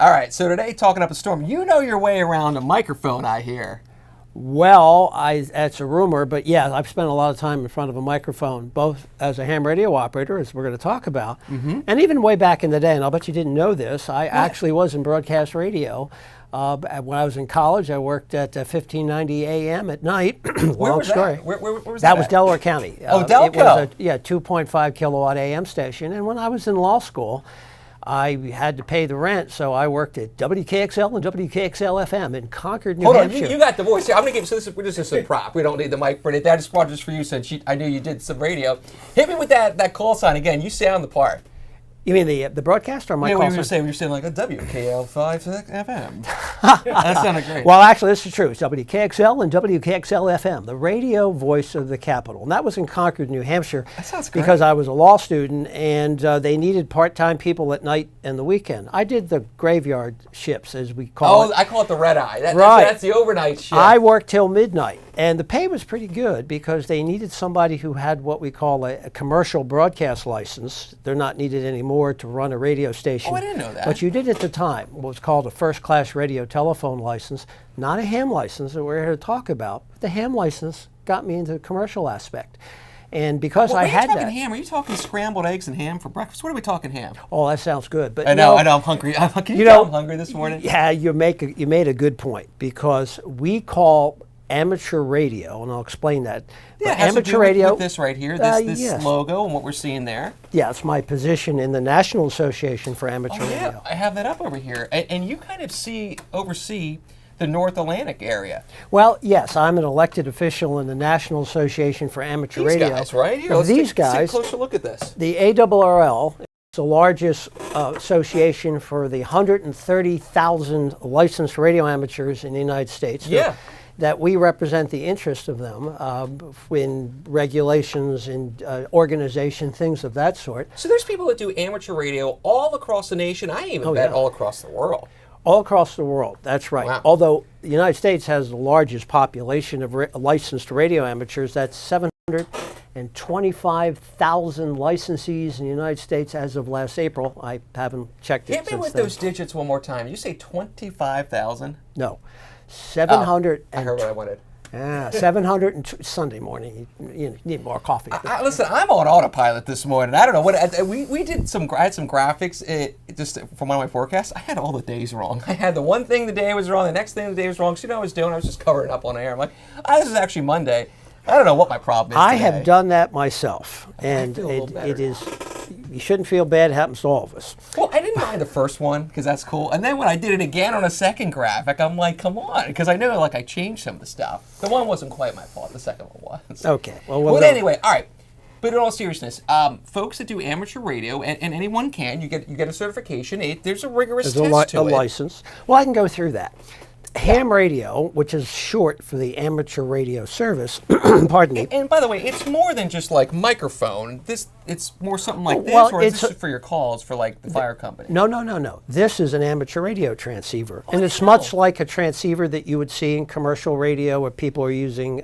All right, so today, talking up a storm, you know your way around a microphone, I hear. Well, that's a rumor, but yeah, I've spent a lot of time in front of a microphone, both as a ham radio operator, as we're going to talk about, and even way back in the day, and I'll bet you didn't know this, I actually was in broadcast radio. When I was in college, I worked at 1590 AM at night. Where was story. that? Where was that that was at? Delaware County. Oh, It was Delco. a 2.5 kilowatt AM station, and when I was in law school, I had to pay the rent, so I worked at WKXL and WKXL FM in Concord, New Hampshire. Hold on, you got the voice here. I'm going to give you, so this is a prop. We don't need the mic for it. I just brought this for you since I knew you did some radio. Hit me with that call sign again. You sound the part. You mean the broadcaster or my call sign? We were saying like a WKL5 FM. That sounded great. Well, actually, this is true. It's WKXL and WKXL FM, the radio voice of the capital. And that was in Concord, New Hampshire. That sounds great. Because I was a law student, and they needed part-time people at night and the weekend. I did the graveyard shifts, as we call it. I call it the red eye. Right. That's the overnight shift. I worked till midnight, and the pay was pretty good because they needed somebody who had what we call a commercial broadcast license. They're not needed anymore to run a radio station. Oh, I didn't know that. But you did at the time what was called a first-class radio telephone license, not a ham license that we're here to talk about. The ham license got me into the commercial aspect. And because I had that. Are you talking ham? Are you talking scrambled eggs and ham for breakfast? What are we talking ham? Oh, that sounds good. But I know, I'm hungry. Can you tell I'm hungry this morning? Yeah, you made a good point, because we call amateur radio, and I'll explain that. Yeah, but amateur radio. With this right here, this yes. logo and what we're seeing there. Yeah, it's my position in the National Association for Amateur Radio. Yeah, I have that up over here, and you kind of oversee the North Atlantic area. Well, yes, I'm an elected official in the National Association for Amateur Radio. These guys, right here. These guys. Take a closer look at this. The ARRL is the largest association for the 130,000 licensed radio amateurs in the United States. Yeah. That we represent the interest of them in regulations and organization, things of that sort. So there's people that do amateur radio all across the nation. I even bet all across the world. All across the world, that's right. Wow. Although the United States has the largest population of licensed radio amateurs, that's 725,000 licensees in the United States as of last April. I haven't checked it since Hit me with then. those digits one more time. You say 25,000? No. 700. I heard what I wanted. 700 and Sunday morning. You need more coffee. Listen, I'm on autopilot this morning. I don't know what we did. I had some graphics just from one of my forecasts. I had all the days wrong. I had the one thing the day was wrong, the next thing the day was wrong. So you know what I was doing? I was just covering up on air. I'm like, this is actually Monday. I don't know what my problem is I today. have done that myself, and feel a little better it is. You shouldn't feel bad. It happens to all of us. Well, I didn't mind the first one because that's cool. And then when I did it again on a second graphic, I'm like, come on, because I know I changed some of the stuff. The one wasn't quite my fault. The second one was. Okay. Well, anyway, all right. But in all seriousness, folks that do amateur radio, and anyone can, you get a certification. There's a rigorous test to it. A license. Well, I can go through that. Ham radio, which is short for the amateur radio service, pardon me. And by the way, it's more than just like microphone. It's more something like this, or is this for your calls for like the fire company? No. This is an amateur radio transceiver, and it's much like a transceiver that you would see in commercial radio where people are using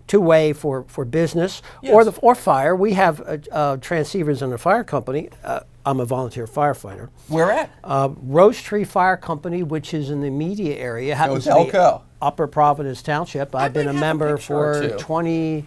two-way for business or fire. We have transceivers in the fire company. I'm a volunteer firefighter. Where at? Rose Tree Fire Company, which is in the media area. Happens to be Upper Providence Township. I've been a member for 20.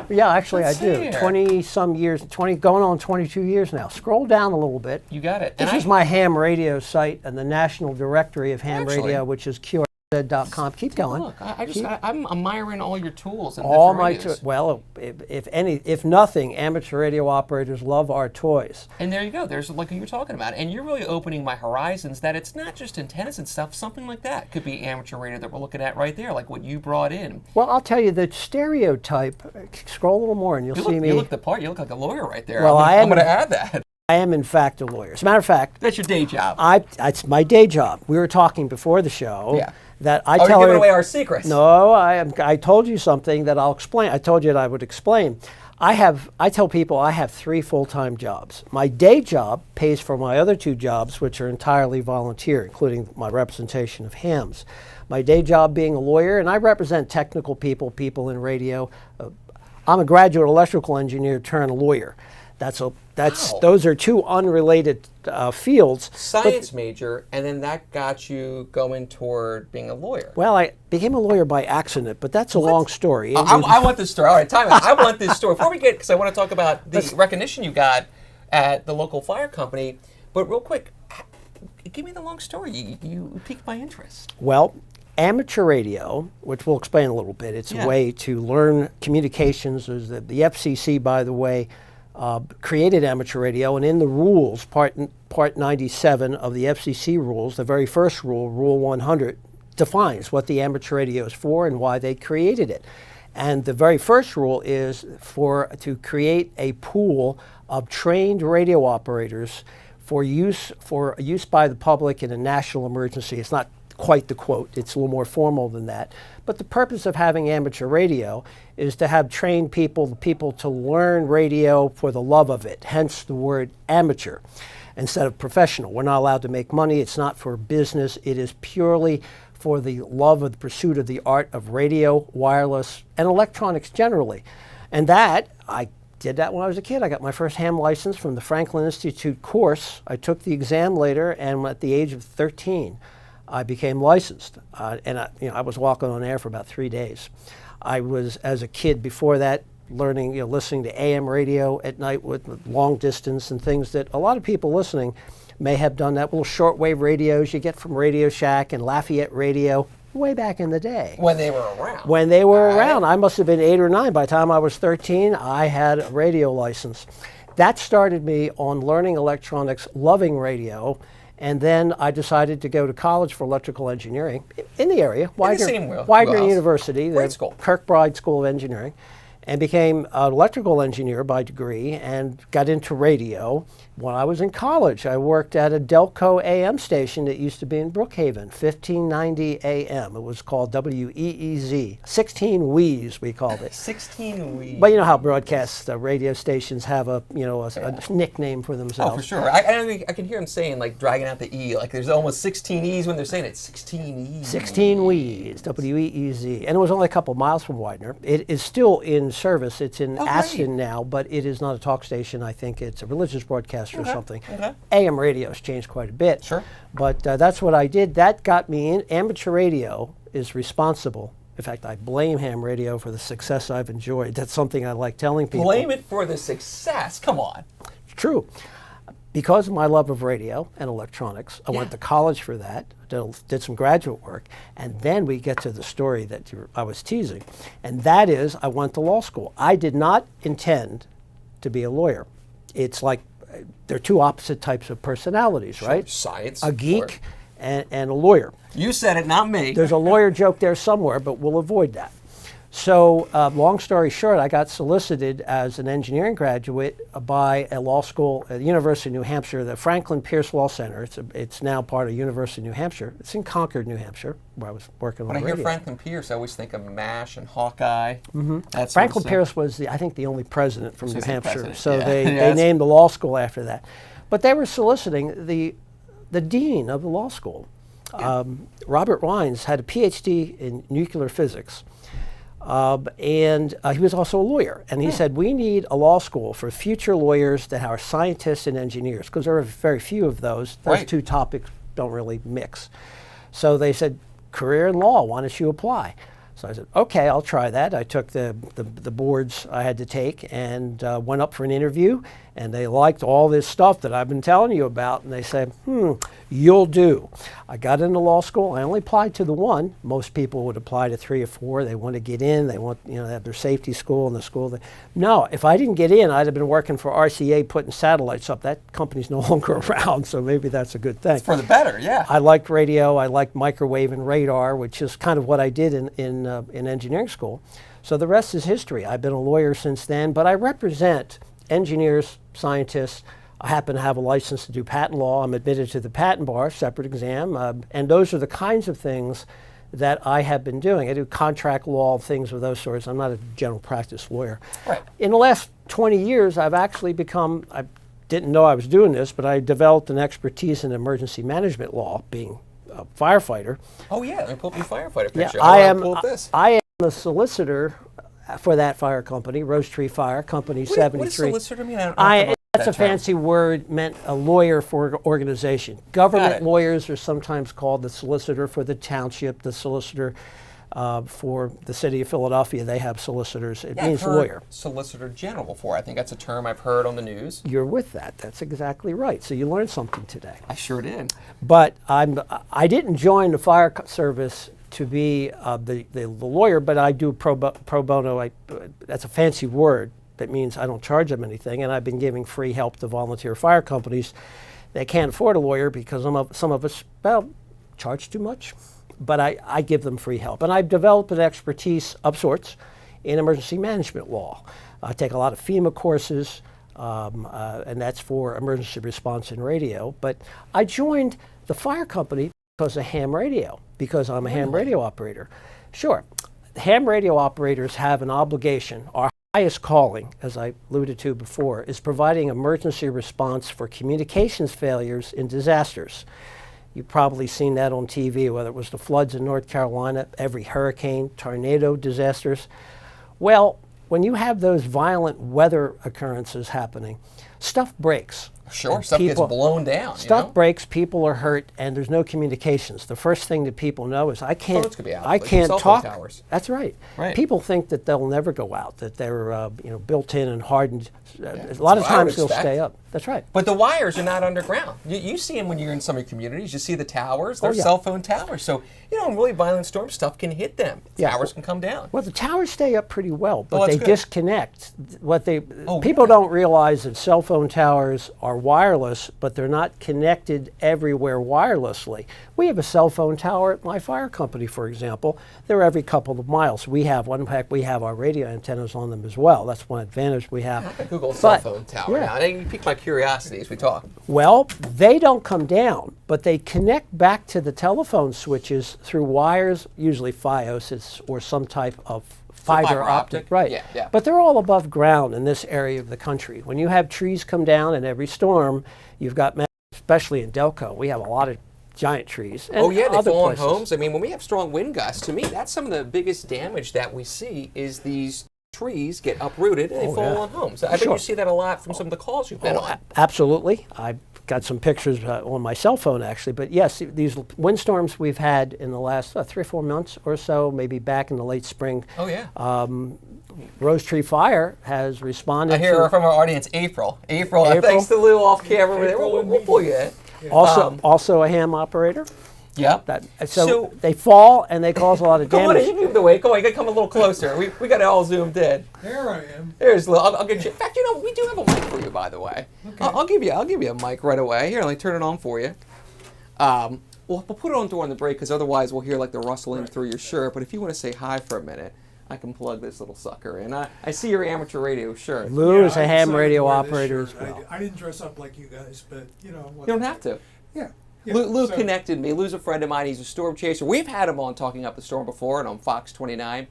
Yeah, actually I do. 20-some years, going on 22 years now. Scroll down a little bit. You got it. This is my ham radio site and the National Directory of Ham Radio, which is QRZ.com. Keep going. Look, I'm admiring all your tools. And all my tools. Well, if nothing, amateur radio operators love our toys. And there you go. There's like you were talking about, and you're really opening my horizons. That it's not just antennas and stuff. Something like that could be amateur radio that we're looking at right there, like what you brought in. Well, I'll tell you the stereotype. Scroll a little more, and you'll see me. You look the part. You look like a lawyer right there. Well, I'm going to add that. I am, in fact, a lawyer. As a matter of fact, that's your day job. It's my day job. We were talking before the show. Yeah. That I tell her. You're giving away our secrets. No, I told you something that I'll explain. I told you that I would explain. I tell people I have 3 full-time jobs. My day job pays for my other 2 jobs, which are entirely volunteer, including my representation of hams. My day job being a lawyer, and I represent technical people in radio. I'm a graduate electrical engineer turned lawyer. Wow. Those are two unrelated fields. Science major, and then that got you going toward being a lawyer. Well, I became a lawyer by accident, but that's a long story. I want this story. All right, time out. I want this story. Before we get, because I want to talk about the recognition you got at the local fire company, but real quick, give me the long story. You piqued my interest. Well, amateur radio, which we'll explain a little bit, it's a way to learn communications. The FCC, by the way, created amateur radio, and in the rules, part 97 of the FCC rules, the very first rule, Rule 100, defines what the amateur radio is for and why they created it. And the very first rule is to create a pool of trained radio operators for use by the public in a national emergency. It's not quite the quote, it's a little more formal than that. But the purpose of having amateur radio is to have trained people to learn radio for the love of it, hence the word amateur instead of professional. We're not allowed to make money, it's not for business, it is purely for the love of the pursuit of the art of radio, wireless, and electronics generally. And I did that when I was a kid. I got my first ham license from the Franklin Institute course. I took the exam later, and at the age of 13, I became licensed. I was walking on air for about 3 days. I was, as a kid before that, learning, listening to AM radio at night with long distance and things that a lot of people listening may have done, that little shortwave radios you get from Radio Shack and Lafayette Radio way back in the day. When they were around. When they were around. I must have been 8 or 9. By the time I was 13, I had a radio license. That started me on learning electronics, loving radio, and then I decided to go to college for electrical engineering in the area, Widener University, the Kirkbride School of Engineering, and became an electrical engineer by degree and got into radio. When I was in college, I worked at a Delco AM station that used to be in Brookhaven, 1590 AM. It was called WEEZ. 16 W's, we called it. 16 W's. But you know how broadcast radio stations have a nickname for themselves. Oh, for sure. I can hear them saying, like, dragging out the E. Like, there's almost 16 E's when they're saying it. 16 E's. 16 W's, WEEZ. And it was only a couple miles from Widener. It is still in service. It's in Aston now, but it is not a talk station. I think it's a religious broadcaster or something. AM radio has changed quite a bit. Sure. But that's what I did. That got me in. Amateur radio is responsible. In fact, I blame ham radio for the success I've enjoyed. That's something I like telling people. Blame it for the success? Come on. It's true. Because of my love of radio and electronics, I went to college for that, did some graduate work, and then we get to the story that I was teasing, and that is I went to law school. I did not intend to be a lawyer. It's like they're two opposite types of personalities, right? Science. A geek and a lawyer. You said it, not me. There's a lawyer joke there somewhere, but we'll avoid that. So long story short, I got solicited as an engineering graduate by a law school at the University of New Hampshire, the Franklin Pierce Law Center. It's now part of University of New Hampshire. It's in Concord, New Hampshire, where I was working on radio. When I hear Franklin Pierce, I always think of MASH and Hawkeye. Franklin Pierce was, I think, the only president from New Hampshire. So they named the law school after that. But they were soliciting the dean of the law school. Robert Rines had a PhD in nuclear physics. And he was also a lawyer. And he said, we need a law school for future lawyers that are scientists and engineers, because there are very few of those. Those two topics don't really mix. So they said, career in law, why don't you apply? So I said, okay, I'll try that. I took the boards I had to take and went up for an interview, and they liked all this stuff that I've been telling you about, and they said, you'll do. I got into law school. I only applied to the one. Most people would apply to 3 or 4. They want to get in. They want, they have their safety school and the school. No, if I didn't get in, I'd have been working for RCA putting satellites up. That company's no longer around, so maybe that's a good thing. It's for the better, yeah. I liked radio. I liked microwave and radar, which is kind of what I did in engineering school. So the rest is history. I've been a lawyer since then, but I represent engineers, scientists. I happen to have a license to do patent law. I'm admitted to the patent bar, separate exam, and those are the kinds of things that I have been doing. I do contract law, things of those sorts. I'm not a general practice lawyer. Right. In the last 20 years, I've actually become, I didn't know I was doing this, but I developed an expertise in emergency management law, being a firefighter. Oh yeah, let me pull up your firefighter picture. Yeah, I am the solicitor for that fire company, Rose Tree Fire, Company 73. What does solicitor mean? That's a term. fancy word meant a lawyer for an organization. Government lawyers are sometimes called the solicitor for the township, the solicitor for the city of Philadelphia. They have solicitors. It means I've heard lawyer. Solicitor General before. I think that's a term I've heard on the news. You're with that. That's exactly right. So you learned something today. I sure did. But I didn't join the fire service to be the lawyer, but I do pro bono. That's a fancy word. That means I don't charge them anything, and I've been giving free help to volunteer fire companies. They can't afford a lawyer because some of us, well, charge too much, but I give them free help. And I've developed an expertise of sorts in emergency management law. I take a lot of FEMA courses, and that's for emergency response and radio. But I joined the fire company because of ham radio, because I'm a ham radio operator. Sure, ham radio operators have an obligation. Our highest calling, as I alluded to before, is providing emergency response for communications failures in disasters. You've probably seen that on TV, whether it was the floods in North Carolina, every hurricane, tornado disasters. Well, when you have those violent weather occurrences happening, stuff breaks. Sure, stuff gets blown down. Stuff breaks, people are hurt, and there's no communications. The first thing that people know is I can't talk. Towers. That's right. People think that they'll never go out, that they're built in and hardened. A lot of times they'll stay up. That's right. But the wires are not underground. You see them when you're in some of your communities. You see the towers. They're cell phone towers. So, in really violent storm, stuff can hit them. Towers can come down. Well, the towers stay up pretty well, but they disconnect. People don't realize that cell phone towers are wireless, but they're not connected everywhere wirelessly. We have a cell phone tower at my fire company, for example. They're every couple of miles. We have one. In fact, we have our radio antennas on them as well. That's one advantage we have. I can Google cell phone tower now. You pique my curiosity as we talk. Well, they don't come down, but they connect back to the telephone switches through wires, usually Fios or some type of fiber optic. Right. Yeah. But they're all above ground in this area of the country. When you have trees come down in every storm, you've got, especially in Delco, we have a lot of giant trees. And they fall on homes. I mean, when we have strong wind gusts, to me, that's some of the biggest damage that we see is these trees get uprooted and they fall on homes. I bet you see that a lot from some of the calls you've been on. Absolutely. I've got some pictures on my cell phone, actually. But yes, these windstorms we've had in the last 3 or 4 months or so, maybe back in the late spring. Oh, yeah. Rose Tree Fire has responded. I hear from our audience, April. Thanks to Lou off camera. We'll pull you in. Also a ham operator. Yeah. So they fall and they cause a lot of damage. Come on, you give the way. Come on, you got to come a little closer. We got it all zoomed in. There I am. There's Lou. I'll get you. In fact, we do have a mic for you, by the way. Okay. I'll give you a mic right away. Here, let me turn it on for you. We'll put it on during the break because otherwise we'll hear like the rustling through your shirt. But if you want to say hi for a minute, I can plug this little sucker in. I see your amateur radio shirt. Lou is a ham radio operator as well. I didn't dress up like you guys, but You don't have to. Yeah. Lou connected me. Lou's a friend of mine. He's a storm chaser. We've had him on Talking Up the Storm before and on Fox 29.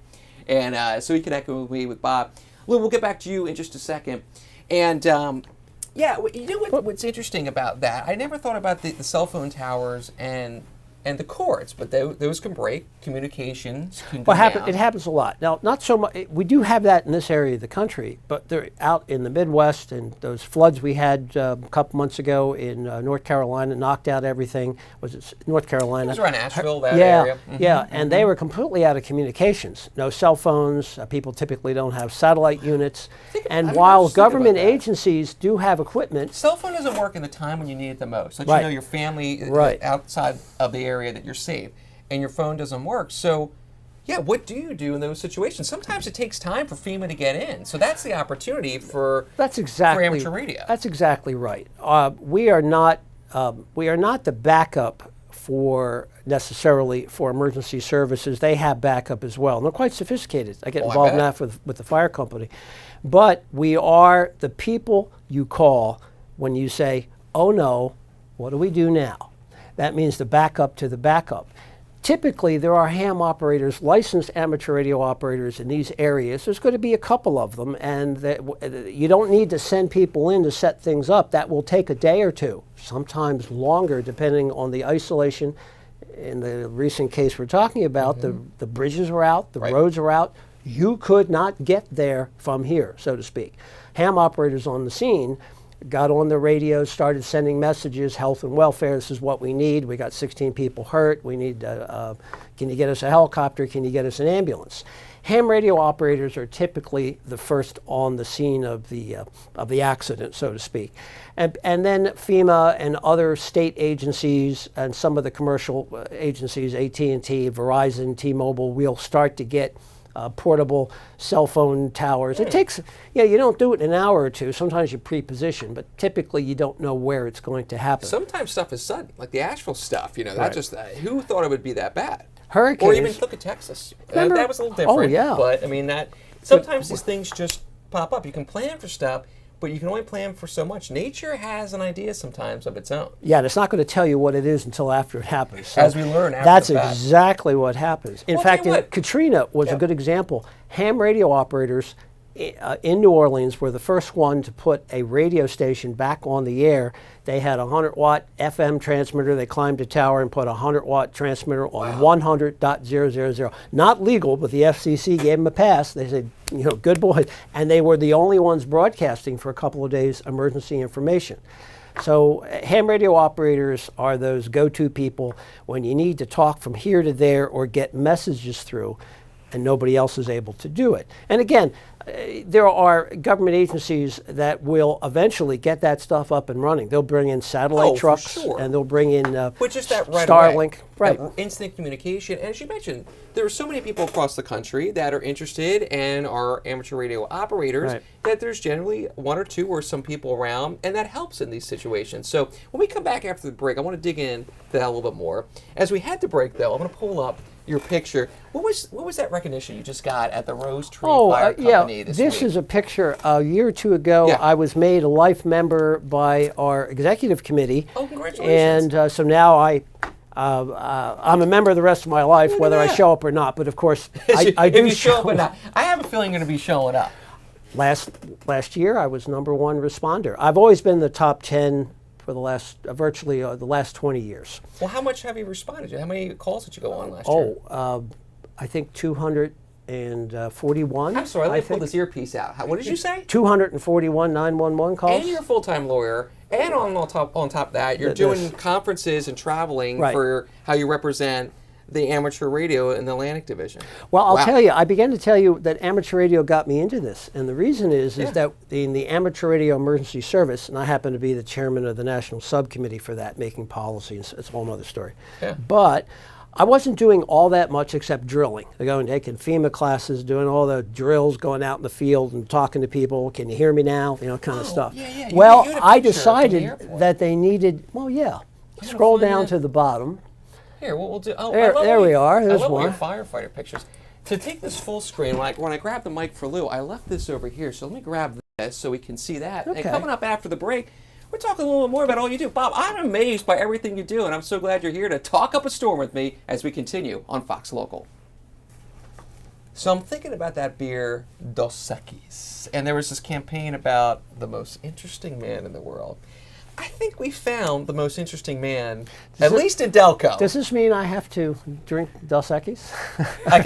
And so he connected with me, with Bob. Lou, we'll get back to you in just a second. And what's interesting about that? I never thought about the cell phone towers and the cords, but those can break. Communications can go down. It happens a lot. Now, not so much. We do have that in this area of the country, but they're out in the Midwest, and those floods we had a couple months ago in North Carolina knocked out everything. Was it North Carolina? It was around Asheville, that area. Yeah, and they were completely out of communications. No cell phones. People typically don't have satellite units. And while government agencies do have equipment, cell phone doesn't work in the time when you need it the most. Let you know your family outside of the area that you're safe, and your phone doesn't work. So, what do you do in those situations? Sometimes it takes time for FEMA to get in. So that's the opportunity for amateur radio. That's exactly right. We are not the backup necessarily for emergency services. They have backup as well, and they're quite sophisticated. I get involved in that with the fire company, but we are the people you call when you say, "Oh no, what do we do now?" That means the backup to the backup. Typically, there are ham operators, licensed amateur radio operators in these areas. There's going to be a couple of them, and you don't need to send people in to set things up. That will take a day or two, sometimes longer, depending on the isolation. In the recent case we're talking about, the bridges are out, the roads are out. You could not get there from here, so to speak. Ham operators on the scene got on the radio, started sending messages, health and welfare, this is what we need. We got 16 people hurt. We need, can you get us a helicopter? Can you get us an ambulance? Ham radio operators are typically the first on the scene of the accident, so to speak. And then FEMA and other state agencies and some of the commercial agencies, AT&T, Verizon, T-Mobile, will start to get portable cell phone towers. It takes, you don't do it in an hour or two. Sometimes you pre-position, but typically you don't know where it's going to happen. Sometimes stuff is sudden, like the Asheville stuff. That Right. just who thought it would be that bad? Hurricanes. Or even look at Texas. Remember? That was a little different. Oh, yeah. But I mean, sometimes these things just pop up. You can plan for stuff, but you can only plan for so much. Nature has an idea sometimes of its own. Yeah, and it's not going to tell you what it is until after it happens. So As we learn after that's the fact. exactly what happens. In Well, fact, tell you what. Katrina was a good example. Ham radio operators in New Orleans were the first one to put a radio station back on the air. They had a 100-watt FM transmitter. They climbed a tower and put a 100-watt transmitter on 100.000. Not legal, but the FCC gave them a pass. They said, good boys. And they were the only ones broadcasting for a couple of days emergency information. So ham radio operators are those go-to people when you need to talk from here to there or get messages through, and nobody else is able to do it. And again, there are government agencies that will eventually get that stuff up and running. They'll bring in satellite for trucks, sure. and they'll bring in Which is that right Starlink. away. Right. That instant communication. And as you mentioned, there are so many people across the country that are interested and are amateur radio operators Right. that there's generally one or two or some people around, and that helps in these situations. So when we come back after the break, I want to dig into that a little bit more. As we head to break, though, I'm going to pull up your picture. What was that recognition you just got at the Rose Tree Fire Company this week? is a picture. A year or two ago, Yeah. I was made a life member by our executive committee. Oh, congratulations. And so now I'm a member the rest of my life, whether I show up or not. But of course, I do if you show up or not. I have a feeling you're going to be showing up. Last year, I was #1 responder. I've always been the top 10 for the last virtually the last 20 years. Well, how much have you responded to? How many calls did you go on last year? I think 241. I'm sorry, let I me pull think. this earpiece out. What did you say? 241 911 calls. And you're a full-time lawyer, and on top of that, you're doing conferences and traveling Right. for how you represent the amateur radio in the Atlantic Division. Well, I'll Wow. tell you, I began to tell you that amateur radio got me into this. And the reason is that in the Amateur Radio Emergency Service, and I happen to be the chairman of the national subcommittee for that, making policy, and it's a whole other story. Yeah. But I wasn't doing all that much except drilling. Going, taking FEMA classes, doing all the drills, going out in the field and talking to people. Can you hear me now? Kind of stuff. yeah. Well, You had a I picture from the decided airport. that they needed, scroll down to the bottom. Here, what we'll do. Oh, There we are. There's I love all your one. firefighter pictures. To take this full screen, when I grabbed the mic for Lou, I left this over here. So let me grab this so we can see that. Okay. And coming up after the break, we're talking a little bit more about all you do. Bob, I'm amazed by everything you do, and I'm so glad you're here to talk up a storm with me as we continue on Fox Local. So I'm thinking about that beer, Dos Equis, and there was this campaign about the most interesting man in the world. I think we found the most interesting man, at least in Delco. Does this mean I have to drink Dos Equis?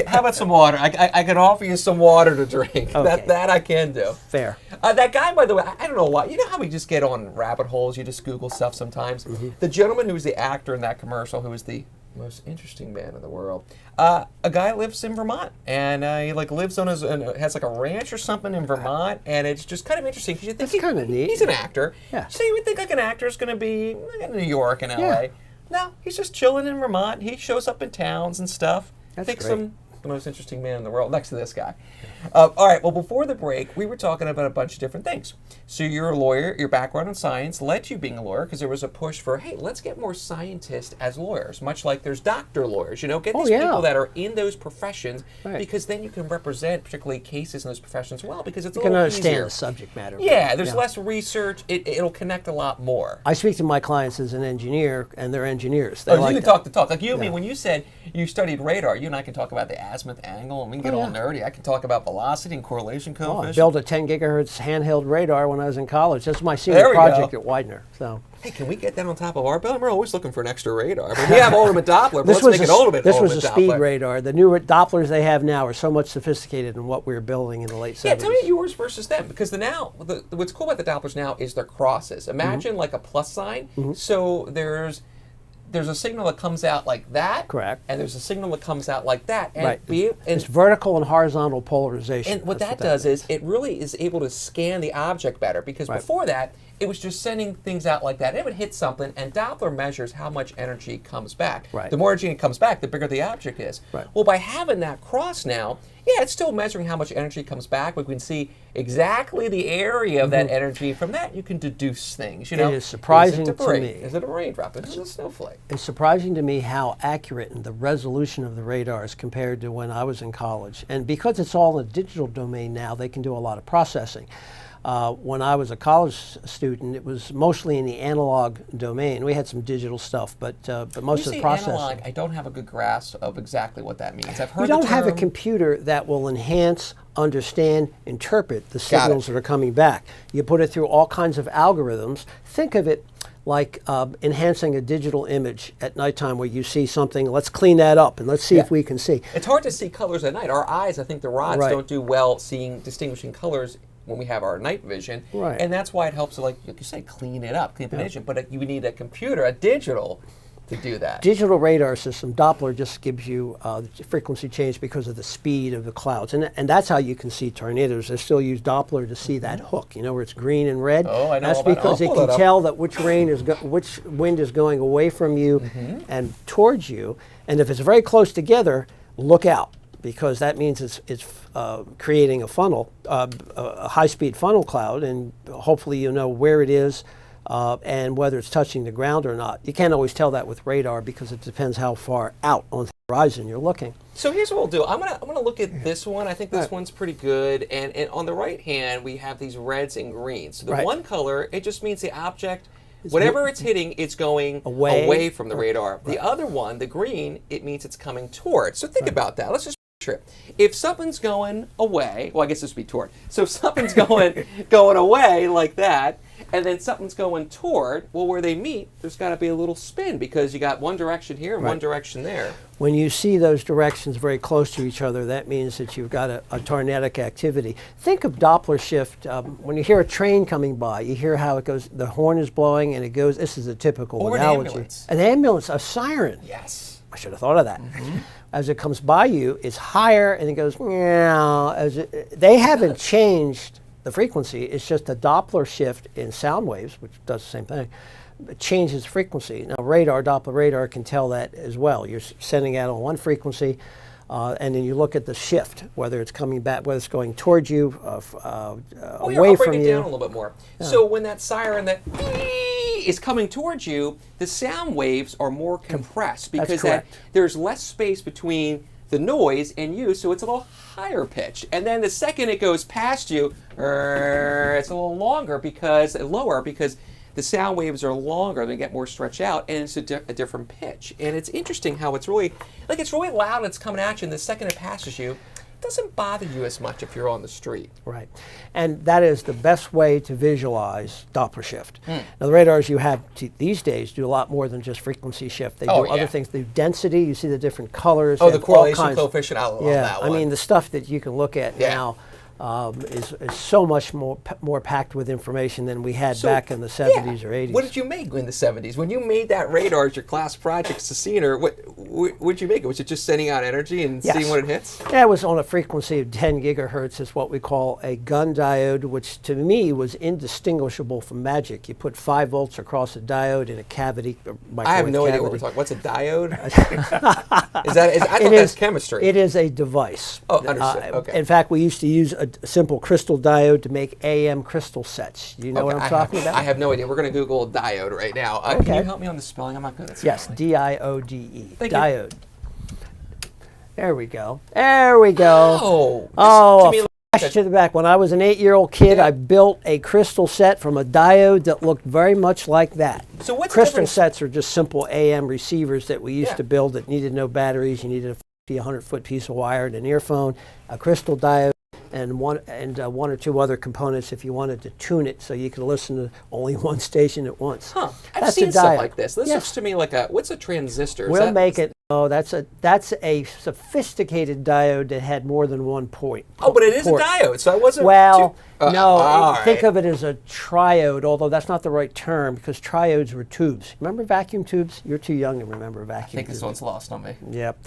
How about some water? I can offer you some water to drink. Okay. That I can do. Fair. That guy, by the way, I don't know why. You know how we just get on rabbit holes? You just Google stuff sometimes. Mm-hmm. The gentleman who was the actor in that commercial, who was the most interesting man in the world, a guy lives in Vermont, and he lives on has a ranch or something in Vermont, and it's just kind of interesting because you think That's kinda neat. He's an actor, Yeah. so you would think an actor is going to be in New York and LA. Yeah. No, he's just chilling in Vermont. He shows up in towns and stuff. That's Thinks great. the most interesting man in the world, next to this guy. All right, well, before the break, we were talking about a bunch of different things. So you're a lawyer, your background in science led to you being a lawyer because there was a push for, hey, let's get more scientists as lawyers, much like there's doctor lawyers, get these people that are in those professions because then you can represent particularly cases in those professions well because it's a You can little understand easier. the subject matter. Yeah, there's less research. It'll connect a lot more. I speak to my clients as an engineer, and they're engineers. They Oh, like you can that. talk the talk. Like you and me, when you said you studied radar, you and I can talk about the azimuth angle, and we can get all nerdy. I can talk about velocity and correlation Oh, I coefficient. built a 10 gigahertz handheld radar when I was in college. That's my senior project at Widener. So. Hey, can we get that on top of our building? We're always looking for an extra radar. I mean, we have ultimate Doppler, but let's make it ultimate. This was a speed Doppler. radar. The new Dopplers they have now are so much sophisticated in what we were building in the late 70s. Yeah, tell me yours versus them, because what's cool about the Dopplers now is their crosses. Imagine like a plus sign. So there's a signal that comes out like that. Correct. And there's a signal that comes out like that. And Right. It's vertical and horizontal polarization. And what that does is it really is able to scan the object better, because before that, it was just sending things out like that. It would hit something, and Doppler measures how much energy comes back. Right. The more energy comes back, the bigger the object is. Right. Well, by having that cross now, yeah, it's still measuring how much energy comes back, but we can see exactly the area of that energy. From that, you can deduce things. You know, It is surprising is it to me. Is it a raindrop? Is it a snowflake? It's surprising to me how accurate and the resolution of the radars compared to when I was in college. And because it's all in the digital domain now, they can do a lot of processing. When I was a college student, it was mostly in the analog domain. We had some digital stuff, but most of the processing. Analog, I don't have a good grasp of exactly what that means. I've heard You don't the have a term. computer that will enhance, understand, interpret the signals that are coming back. You put it through all kinds of algorithms. Think of it like enhancing a digital image at nighttime where you see something. Let's clean that up and let's see if we can see. It's hard to see colors at night. Our eyes, I think the rods don't do well distinguishing colors when we have our night vision. Right. And that's why it helps to, like you say, clean it up, clean the vision. But you need a computer, a digital, to do that. Digital radar system, Doppler just gives you frequency change because of the speed of the clouds. And that's how you can see tornadoes. They still use Doppler to see that hook, you know, where it's green and red. Oh, I know That's all about it. because I'll it pull can it up. tell that which wind is going away from you and towards you. And if it's very close together, look out, because that means it's creating a funnel, a high-speed funnel cloud, and hopefully you'll know where it is and whether it's touching the ground or not. You can't always tell that with radar because it depends how far out on the horizon you're looking. So here's what we'll do. I'm gonna look at this one. I think this one's pretty good. And on the right hand, we have these reds and greens. So the one color, it just means the object, whatever it's hitting, it's going away from the radar. The other one, the green, it means it's coming toward. So think about that. Let's just picture it. If something's going away, well, I guess this would be toward. So if something's going away like that, and then something's going toward, well, where they meet, there's got to be a little spin, because you got one direction here and one direction there. When you see those directions very close to each other, that means that you've got a tornadic activity. Think of Doppler shift. When you hear a train coming by, you hear how it goes, the horn is blowing and it goes, this is a typical Or analogy. an ambulance. An ambulance, a siren. Yes. I should have thought of that. As it comes by you, it's higher and it goes, meow. They haven't changed the frequency. It's just a Doppler shift in sound waves, which does the same thing. It changes frequency. Now, Doppler radar can tell that as well. You're sending out on one frequency, and then you look at the shift, whether it's coming back, whether it's going towards you, away I'll from break it you. down a little bit more. So when that siren that is coming towards you, the sound waves are more compressed because there's less space between the noise and you, so it's a little higher pitched. And then the second it goes past you, it's a little lower because the sound waves are longer, they get more stretched out, and it's a different pitch. And it's interesting how it's really loud and it's coming at you, and the second it passes you, it doesn't bother you as much if you're on the street. Right. And that is the best way to visualize Doppler shift. Now, the radars you have these days do a lot more than just frequency shift. They do other things. They do density. You see the different colors. Oh, the correlation coefficient. I love that one. I mean, the stuff that you can look at now is so much more packed with information than we had back in the 70s or 80s. What did you make in the 70s? When you made that radar as your class project, Cecina, what did you make? Was it just sending out energy and seeing what it hits? Yeah, it was on a frequency of 10 gigahertz. Is what we call a gun diode, which to me was indistinguishable from magic. You put 5 volts across a diode in a cavity. I have no idea what we're talking. What's a diode? I thought that's chemistry. It is a device. Oh, understood. Okay. In fact, we used to use a simple crystal diode to make AM crystal sets. You know what I'm talking about? I have no idea. We're going to Google a diode right now. Can you help me on the spelling? I'm not good at spelling. Yes, D-I-O-D-E. Diode. There we go. There we go. Oh, flash to the back. When I was an 8-year-old kid, I built a crystal set from a diode that looked very much like that. So what's crystal sets are just simple AM receivers that we used to build that needed no batteries. You needed a 100-foot piece of wire and an earphone, a crystal diode, and one or two other components if you wanted to tune it so you could listen to only one station at once. Huh. I've That's seen a stuff diode. like this. This looks to me like what's a transistor? We'll make it. Oh, that's a sophisticated diode that had more than one point. Oh, but it is a diode, so I wasn't. Well, no, all think right. of it as a triode, although that's not the right term because triodes were tubes. Remember vacuum tubes? You're too young to remember vacuum I think tubes. this one's lost on me. Yep.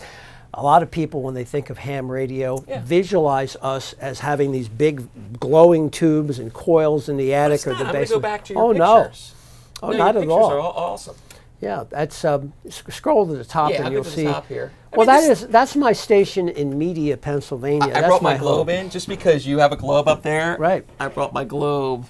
A lot of people, when they think of ham radio, visualize us as having these big glowing tubes and coils in the attic or the I'm going to basement. go back to your pictures. Oh, no, not your at pictures all. are awesome. Yeah, that's scroll to the top Yeah, and I'll you'll go to see. the top here. Well, that's my station in Media, Pennsylvania. I That's brought my home. globe in just because you have a globe up there. Right. I brought my globe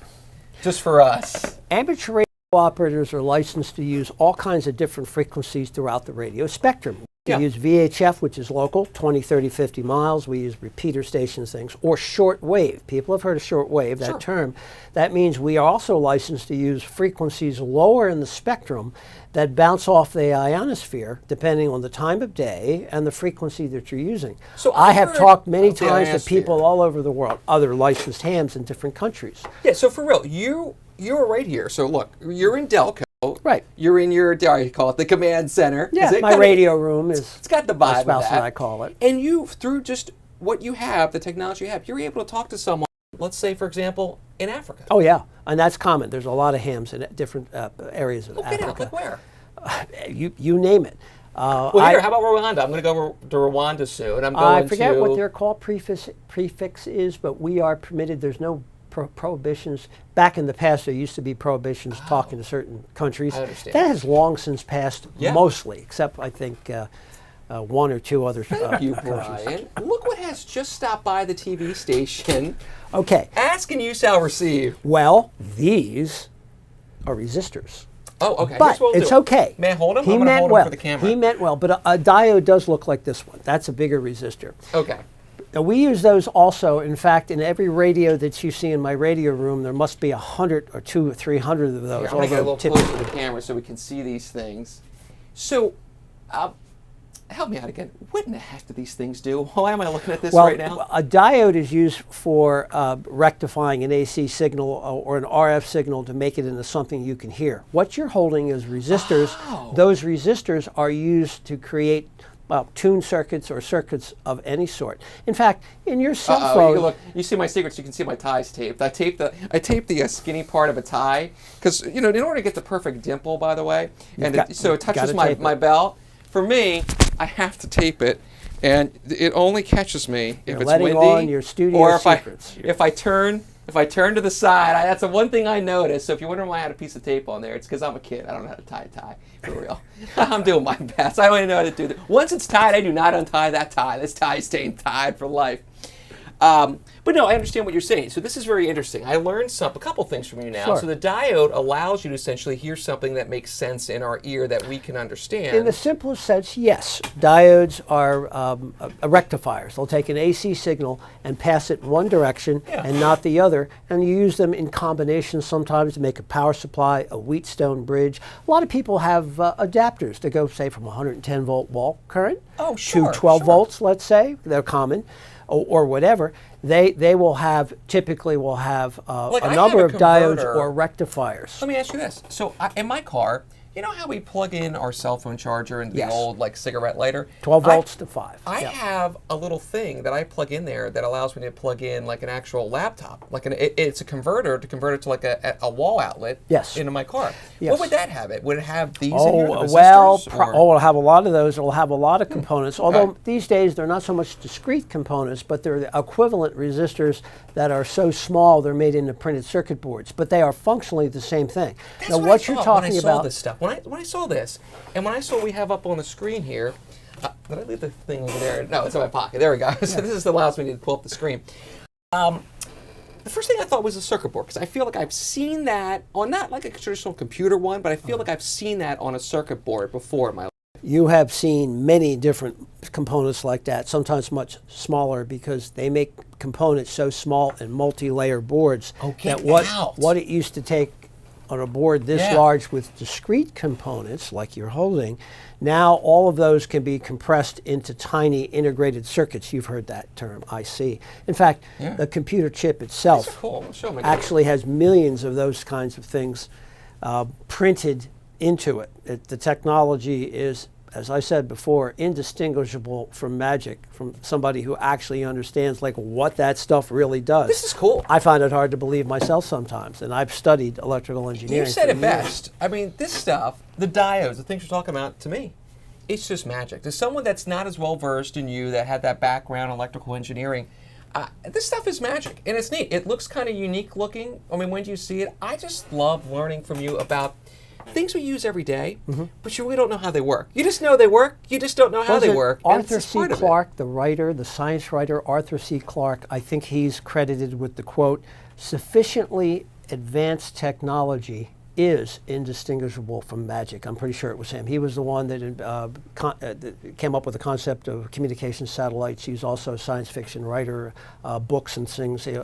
just for us. Amateur radio operators are licensed to use all kinds of different frequencies throughout the radio spectrum. We use VHF, which is local, 20, 30, 50 miles. We use repeater stations, things, or short wave. People have heard of short wave, that term. That means we are also licensed to use frequencies lower in the spectrum that bounce off the ionosphere, depending on the time of day and the frequency that you're using. So I have talked many of the times to ionosphere. people all over the world, other licensed hams in different countries. Yeah, so for real, you're right here. So look, you're in Delco. Right. You're in your, I call it the command center. Yeah, my radio room is. It's got the vibe my spouse of that. and I call it. And you, through just what you have, the technology you have, you're able to talk to someone, let's say, for example, in Africa. Oh, yeah. And that's common. There's a lot of hams in different areas of Get out, Africa. like where? You name it. Well, here, how about Rwanda? I'm going to go to Rwanda soon. I'm going I forget to... what their call prefix is, but we are permitted. There's no prohibitions. Back in the past, there used to be prohibitions talking to certain countries. I understand. That has long since passed, Yeah. mostly, except I think one or two other Thank you, countries. Brian. Look what has just stopped by the TV station. Okay. Ask and you shall receive. Well, these are resistors. Oh, okay. But Here's what we'll it's do. okay. May I hold him? He I'm going to meant hold well. him for the camera. He meant well, but a diode does look like this one. That's a bigger resistor. Okay. Now, we use those also. In fact, in every radio that you see in my radio room, there must be 100 or 200 or 300 of those. Here, I'm going to get a although little closer to the camera so we can see these things. So, help me out again. What in the heck do these things do? Why am I looking at this right now? A diode is used for rectifying an AC signal or an RF signal to make it into something you can hear. What you're holding is resistors. Oh. Those resistors are used to create tuned circuits or circuits of any sort. In fact, in your cell phone, Look, you see my secrets. You can see my ties taped. I taped the skinny part of a tie because in order to get the perfect dimple, by the way, so it touches my belt. For me, I have to tape it, and it only catches me if it's letting windy on your studio or secrets. if I turn to the side. That's the one thing I noticed. So if you're wondering why I had a piece of tape on there, it's because I'm a kid. I don't know how to tie a tie, for real. I'm doing my best. I only know how to do that. Once it's tied, I do not untie that tie. This tie is staying tied for life. But no, I understand what you're saying. So this is very interesting. I learned a couple things from you now. Sure. So the diode allows you to essentially hear something that makes sense in our ear that we can understand. in the simplest sense, yes. Diodes are rectifiers. They'll take an AC signal and pass it one direction and not the other, and you use them in combination sometimes to make a power supply, a Wheatstone bridge. A lot of people have adapters to go, say, from 110 volt wall current to 12 volts, let's say. They're common. Or whatever, they typically will have a number of diodes or rectifiers. Let me ask you this. So in my car, you know how we plug in our cell phone charger into the old cigarette lighter? 12 volts to 5. I have a little thing that I plug in there that allows me to plug in like an actual laptop. It's a converter to convert it to like a wall outlet into my car. Yes. What would that have it? Would it have these in here? The Well, resistors, it'll have a lot of those. It'll have a lot of components. Although these days they're not so much discrete components, but they're the equivalent resistors that are so small they're made into printed circuit boards. But they are functionally the same thing. That's now, what you're I thought talking when I saw about this stuff. When I saw this, and when I saw what we have up on the screen here, did I leave the thing over there? No, it's in my pocket. There we go. So this allows me to pull up the screen. The first thing I thought was a circuit board, because I feel like I've seen that on not like a traditional computer one, but I feel like I've seen that on a circuit board before in my life. You have seen many different components like that, sometimes much smaller because they make components so small and multi-layer boards that what it used to take on a board this Yeah. large with discrete components like you're holding, now all of those can be compressed into tiny integrated circuits. You've heard that term, IC. In fact, Yeah. the computer chip These are itself cool. Show me. actually has millions of those kinds of things printed into it. The technology is, as I said before, indistinguishable from magic, from somebody who actually understands like what that stuff really does. This is cool. I find it hard to believe myself sometimes, and I've studied electrical engineering. You said for it years. best. I mean, this stuff, the diodes, the things you're talking about, to me, it's just magic. To someone that's not as well versed in you, that had that background in electrical engineering, this stuff is magic, and it's neat. It looks kind of unique looking. I mean, when you see it, I just love learning from you about things we use every day, but you really don't know how they work. You just know they work. You just don't know how Was they it work. and it's Arthur just C. part of it. Clarke, the writer, the science writer, Arthur C. Clarke, I think he's credited with the quote, "Sufficiently advanced technology is indistinguishable from magic." I'm pretty sure it was him. He was the one that came up with the concept of communication satellites. He was also a science fiction writer, books and things. He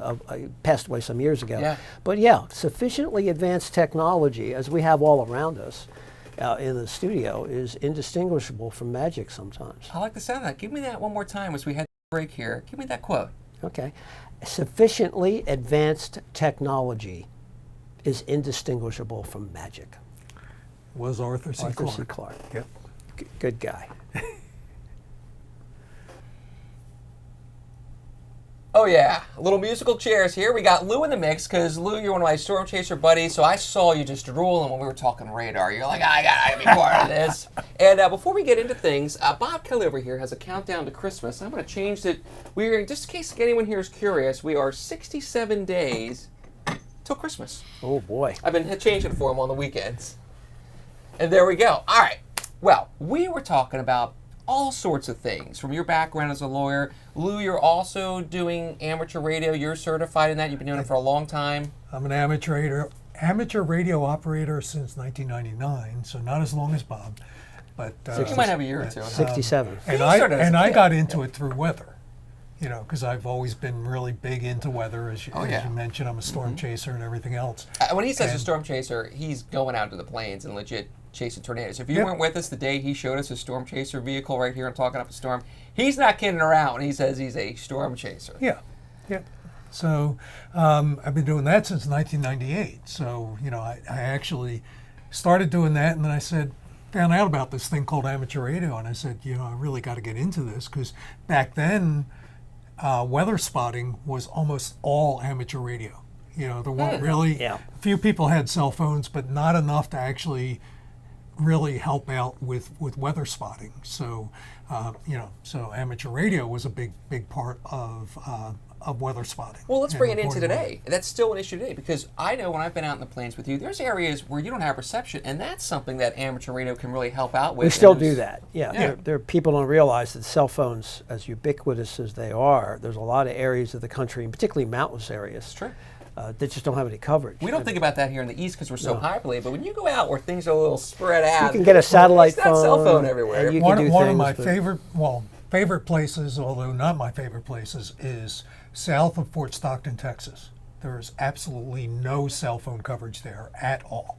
passed away some years ago. Yeah. But yeah, sufficiently advanced technology, as we have all around us in the studio, is indistinguishable from magic sometimes. I like the sound of that. Give me that one more time as we head to break here. Give me that quote. Okay. Sufficiently advanced technology is indistinguishable from magic. Was Arthur C. Arthur C. Clarke. Clarke. Yep. Good guy. Oh yeah, a little musical chairs here. We got Lou in the mix because Lou, you're one of my Storm Chaser buddies, so I saw you just drooling when we were talking radar. You're like, I gotta be part of this. And before we get into things, Bob Kelly over here has a countdown to Christmas. I'm gonna change it. We're, just in case anyone here is curious, we are 67 days till Christmas. Oh boy. I've been changing it for him on the weekends. And there we go. All right. Well, we were talking about all sorts of things from your background as a lawyer. Lou, you're also doing amateur radio. You're certified in that. You've been doing it for a long time. I'm an amateur radio operator since 1999, so not as long as Bob. But You might have a year or two. 67. and You I started as a I kid. got into it through weather, you know, because I've always been really big into weather. As you mentioned, I'm a storm chaser and everything else. When he says a And- storm chaser, he's going out to the plains and legit chasing tornadoes. If you weren't with us the day he showed us his storm chaser vehicle right here and talking up a storm, he's not kidding around when he says he's a storm chaser. Yeah, yeah. So I've been doing that since 1998. So, you know, I actually started doing that, and then I found out about this thing called amateur radio, and I said, you know, I really got to get into this, because back then, weather spotting was almost all amateur radio. You know, there weren't really, Yeah. a few people had cell phones, but not enough to actually really help out with weather spotting. So, you know, so amateur radio was a big part of weather spotting. Well, let's and bring it into reporting weather. today. That's still an issue today because I know when I've been out in the plains with you, there's areas where you don't have reception, and that's something that amateur radio can really help out with. We still And do there's- that. Yeah. Yeah. There people don't realize that cell phones, as ubiquitous as they are, there's a lot of areas of the country, and particularly mountainous areas, It's true. that just don't have any coverage. We don't think about that here in the East because we're so hyperly, but when you go out where things are a little spread out, You can get a satellite there's not cell phone, phone everywhere. and you One can do of things, my but- favorite places, although not my favorite places, is south of Fort Stockton, Texas. There's absolutely no cell phone coverage there at all.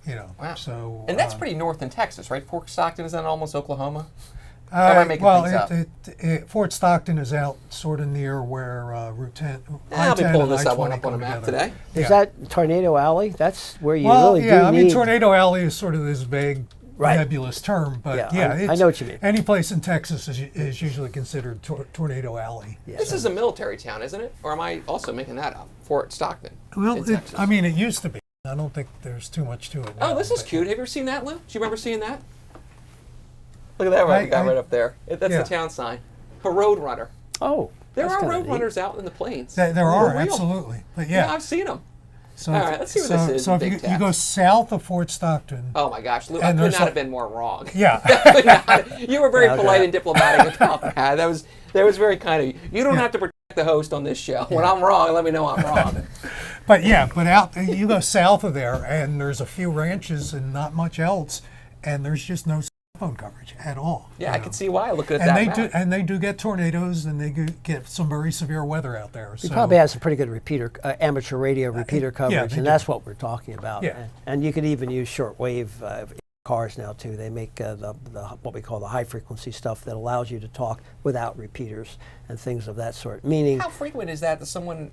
You know, Wow. so And that's pretty north in Texas, right? Fort Stockton is that almost Oklahoma? am I making well, things up? Fort Stockton is out sort of near where Route 10. I'll be I-10 pulling and this up on I-20 a come map together. today. Is Yeah. that Tornado Alley? That's where you Well, really yeah, do I need. mean, Tornado Alley is sort of this vague, Right. nebulous term, but Yeah, yeah, I it's, know what you mean. Any place in Texas is usually considered Tornado Alley. Yeah. This is a military town, isn't it? Or am I also making that up? Fort Stockton. Well, in Texas. I mean, it used to be. I don't think there's too much to it now. Oh, this is but- cute. Have you ever seen that, Lou? Do you remember seeing that? Look at that right, I- right up there. That's yeah. the town sign. A road runner. Oh, There that's are kinda road neat. runners out in the plains. There For are, real. absolutely. But Yeah, yeah. I've seen them. So All if- right, let's see what so, this is So in if big you text. go south of Fort Stockton, Oh my gosh, Lou, And I could there's not a- have been more wrong. yeah. Could not. You were very Okay. polite and diplomatic about that. That was very kind of you. You don't have to protect the host on this show. When I'm wrong, let me know I'm wrong. But out you go south of there, and there's a few ranches and not much else, and there's just no phone coverage at all. Yeah, you I know. can see why. Look at And that they map. do, and they do get tornadoes, and they get some very severe weather out there. You So probably have some pretty good repeater, amateur radio repeater yeah, coverage, they and do. that's what we're talking about. Yeah. And you could even use shortwave in cars now too. They make the what we call the high frequency stuff that allows you to talk without repeaters and things of that sort. Meaning, How frequent is that to someone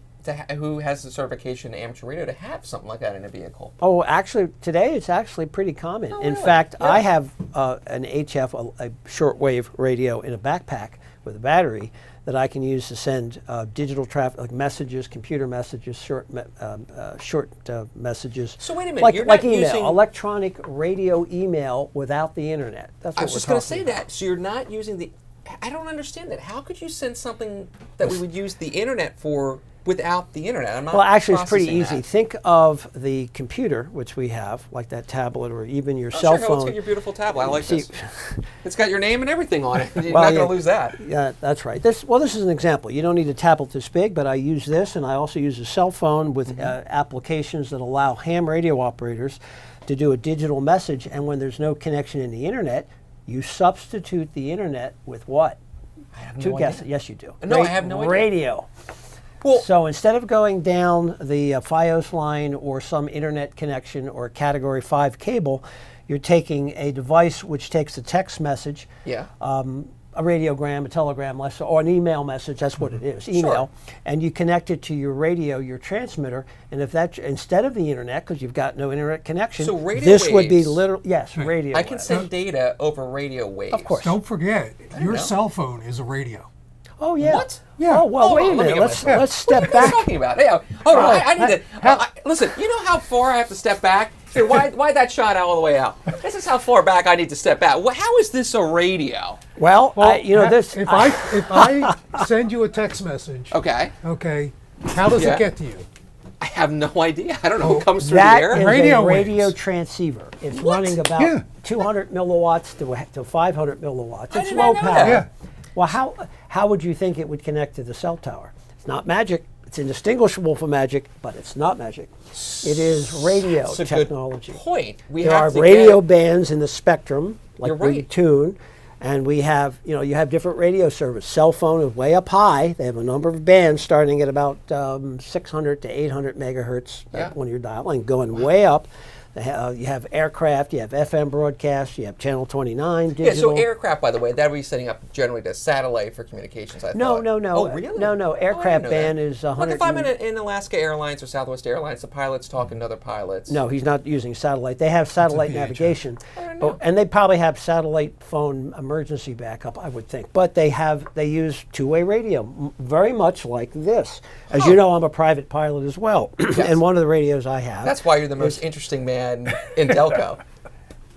who has the certification in amateur radio to have something like that in a vehicle? oh, actually today it's actually pretty common. In really? fact, Yeah. I have an HF, a shortwave radio in a backpack with a battery that I can use to send digital traffic, like messages, computer messages, short messages. So wait a minute, like, you're like not email, using- electronic radio email without the internet. That's what I was we're just going to talking say about. that. So you're not using the. I don't understand that. How could you send something that we would use the internet for without the internet? I'm not. Well, actually, it's pretty processing easy. that. Think of the computer, which we have, like that tablet or even your Oh, cell sure, phone. Let's get your beautiful tablet. I like See- this. It's got your name and everything on it. You're Well, not yeah. going to lose that. Yeah, that's right. This is an example. You don't need a tablet this big, but I use this, and I also use a cell phone with applications that allow ham radio operators to do a digital message. And when there's no connection in the internet, you substitute the internet with what? I have Two no guesses. idea. Yes, you do. No, I have no idea. Radio. Well, So instead of going down the FiOS line or some internet connection or Category 5 cable, you're taking a device which takes a text message, yeah. a radiogram, a telegram, or an email message. That's what it is, email. And you connect it to your radio, your transmitter. And if that instead of the internet, because you've got no internet connection, So radio this would be waves. literal. Yes, radio. I can waves. send data over radio waves. Of course. don't forget, your know. cell phone is a radio. Oh yeah. What? Yeah. Oh well. Hold Wait on, a let me minute. get Let's myself. let's What are step you guys back. talking about? Hey, hold on. Right. I need to listen. You know how far I have to step back? Here, why that shot all the way out? This is how far back I need to step back. Well, how is this a radio? Well, this. If I send you a text message, Okay, okay, how does Yeah. it get to you? I have no idea. I don't know what comes through That the air. is Radio a radio waves. transceiver. It's What? running about Yeah. 200 milliwatts to 500 milliwatts. I It's did low not know power. that. Yeah. Well, how would you think it would connect to the cell tower? It's not magic. It's indistinguishable from magic, but it's not magic. It is radio That's a technology. good point. We There have are to radio get, bands in the spectrum, like You're we right. tune, and we have, you have different radio service. Cell phone is way up high. They have a number of bands starting at about 600 to 800 megahertz Yeah. when you're dialing, going way up. You have aircraft, you have FM broadcast, you have channel 29 Yeah, digital. so aircraft, by the way, that would be setting up generally to satellite for communications. I No, thought. no, no. Oh, really? No, no. Oh, I didn't Aircraft know band that. is Look, 100. if I'm in Alaska Airlines or Southwest Airlines, the pilot's talking to other pilots. No, he's not using satellite. They have satellite VHF. navigation, I don't know. and they probably have satellite phone emergency backup, I would think. But they use two-way radio, very much like this. As you know, I'm a private pilot as well, and one of the radios I have. That's why you're the most interesting man in Delco.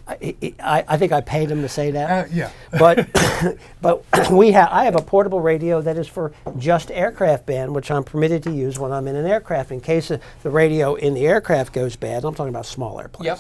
I think I paid him to say that. Yeah. But I have a portable radio that is for just aircraft band, which I'm permitted to use when I'm in an aircraft in case the radio in the aircraft goes bad. I'm talking about small airplanes. Yep.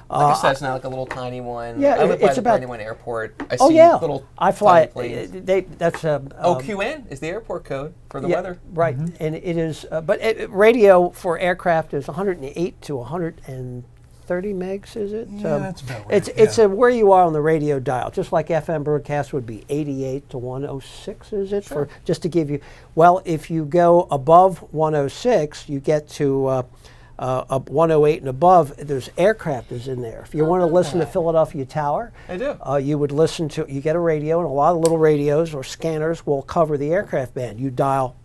Like a Cessna, like a little tiny one. yeah, I live by it's the about- Brandywine Airport. I Oh see yeah, little I fly. tiny planes. That's OQN is the airport code for the yeah, weather. right, and it is. But radio for aircraft is 108 to 130 megs. Is it? Yeah, that's about right, It's yeah. where you are on the radio dial, just like FM broadcast would be 88 to 106. Is it for just to give you? Well, if you go above 106, you get to. Up 108 and above, there's aircraft is in there. If you want to listen to Philadelphia Tower, I do. you would listen to, you get a radio, and a lot of little radios or scanners will cover the aircraft band. You dial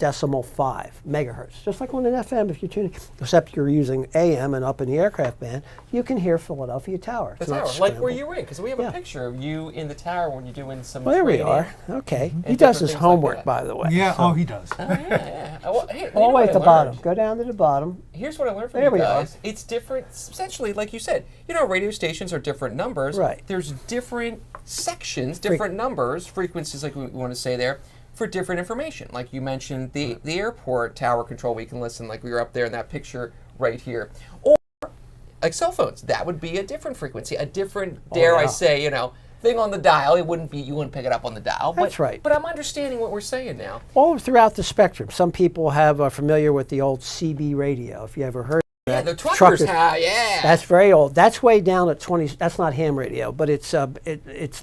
118.5 megahertz, just like on an FM if you're tuning, except you're using AM and up in the aircraft band, you can hear Philadelphia Tower. The It's not tower, like scrambled. where you were in, because we have Yeah. a picture of you in the tower when you're doing some. Well, there we training. are. Okay. He And does different his things like homework, that. by the way. Yeah. So- Oh, he does. Oh, yeah. Well, hey, you know all the way what at I the bottom. learned? Go down to the bottom. Here's what I learned from There you we are. guys. It's different, essentially, like you said. Radio stations are different numbers. Right. There's different sections, different numbers, frequencies, like we want to say there, for different information. Like you mentioned, the airport tower control, we can listen, like we were up there in that picture right here. Or like cell phones, that would be a different frequency, a different, dare I yeah. say, thing on the dial. It wouldn't be, you wouldn't pick it up on the dial. That's right. But I'm understanding what we're saying now. All throughout the spectrum. Some people are familiar with the old CB radio. If you ever heard Yeah, the truckers have, yeah. That's very old. That's way down at 20. That's not ham radio, but it's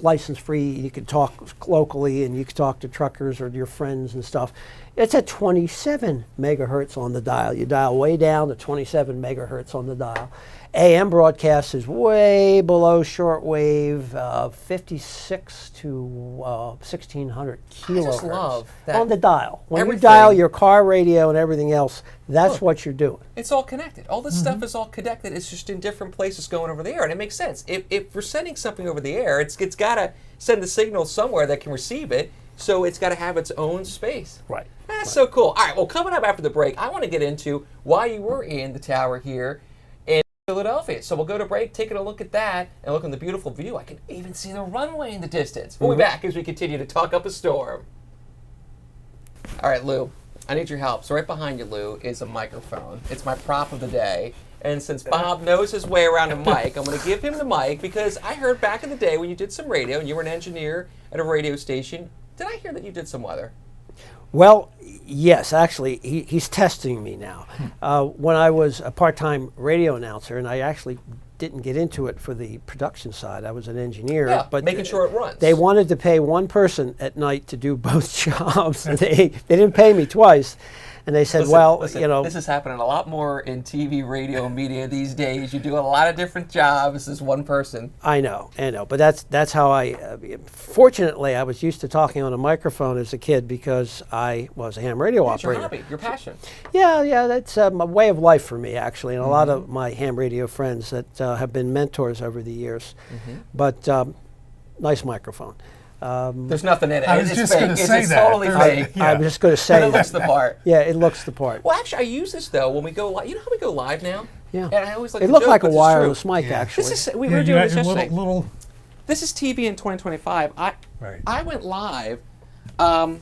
license free. You can talk locally, and you can talk to truckers or your friends and stuff. It's at 27 megahertz on the dial. You dial way down to 27 megahertz on the dial. AM broadcast is way below shortwave, 56 to 1600 kilohertz. I just love that. On the dial. When Everything. you dial your car radio and everything else, that's what you're doing. It's all connected. All this stuff is all connected. It's just in different places going over the air, and it makes sense. If we're sending something over the air, it's got to send the signal somewhere that can receive it, so it's got to have its own space. Right. That's so cool. All right, well, coming up after the break, I want to get into why you were in the tower here in Philadelphia. So we'll go to break, taking a look at that, and look at the beautiful view. I can even see the runway in the distance. We'll be back as we continue to talk up a storm. All right, Lou, I need your help. So right behind you, Lou, is a microphone. It's my prop of the day. And since Bob knows his way around a mic, I'm going to give him the mic because I heard back in the day when you did some radio, and you were an engineer at a radio station, did I hear that you did some weather? Well, yes, actually, he's testing me now. When I was a part-time radio announcer, and I actually didn't get into it for the production side, I was an engineer. Yeah, but making sure it runs. They wanted to pay one person at night to do both jobs. they didn't pay me twice. And they said, Listen, you know. This is happening a lot more in TV, radio, and media these days. You do a lot of different jobs as one person. I know. But that's how fortunately, I was used to talking on a microphone as a kid because I was a ham radio operator. Your hobby, your passion. Yeah, that's a way of life for me, actually, and a lot of my ham radio friends that have been mentors over the years. But nice microphone. There's nothing in it. I was it's just fake. going to say It's that. totally fake. Yeah. I'm just going to say But it looks the part. Yeah, it looks the part. Well, actually, I use this though when we go live. You know how we go live now? Yeah. And I always like It to looked joke, like a but it's wireless true. mic, actually. This is we Yeah, were you doing got this your yesterday. little This is TV in 2025. Right. I went live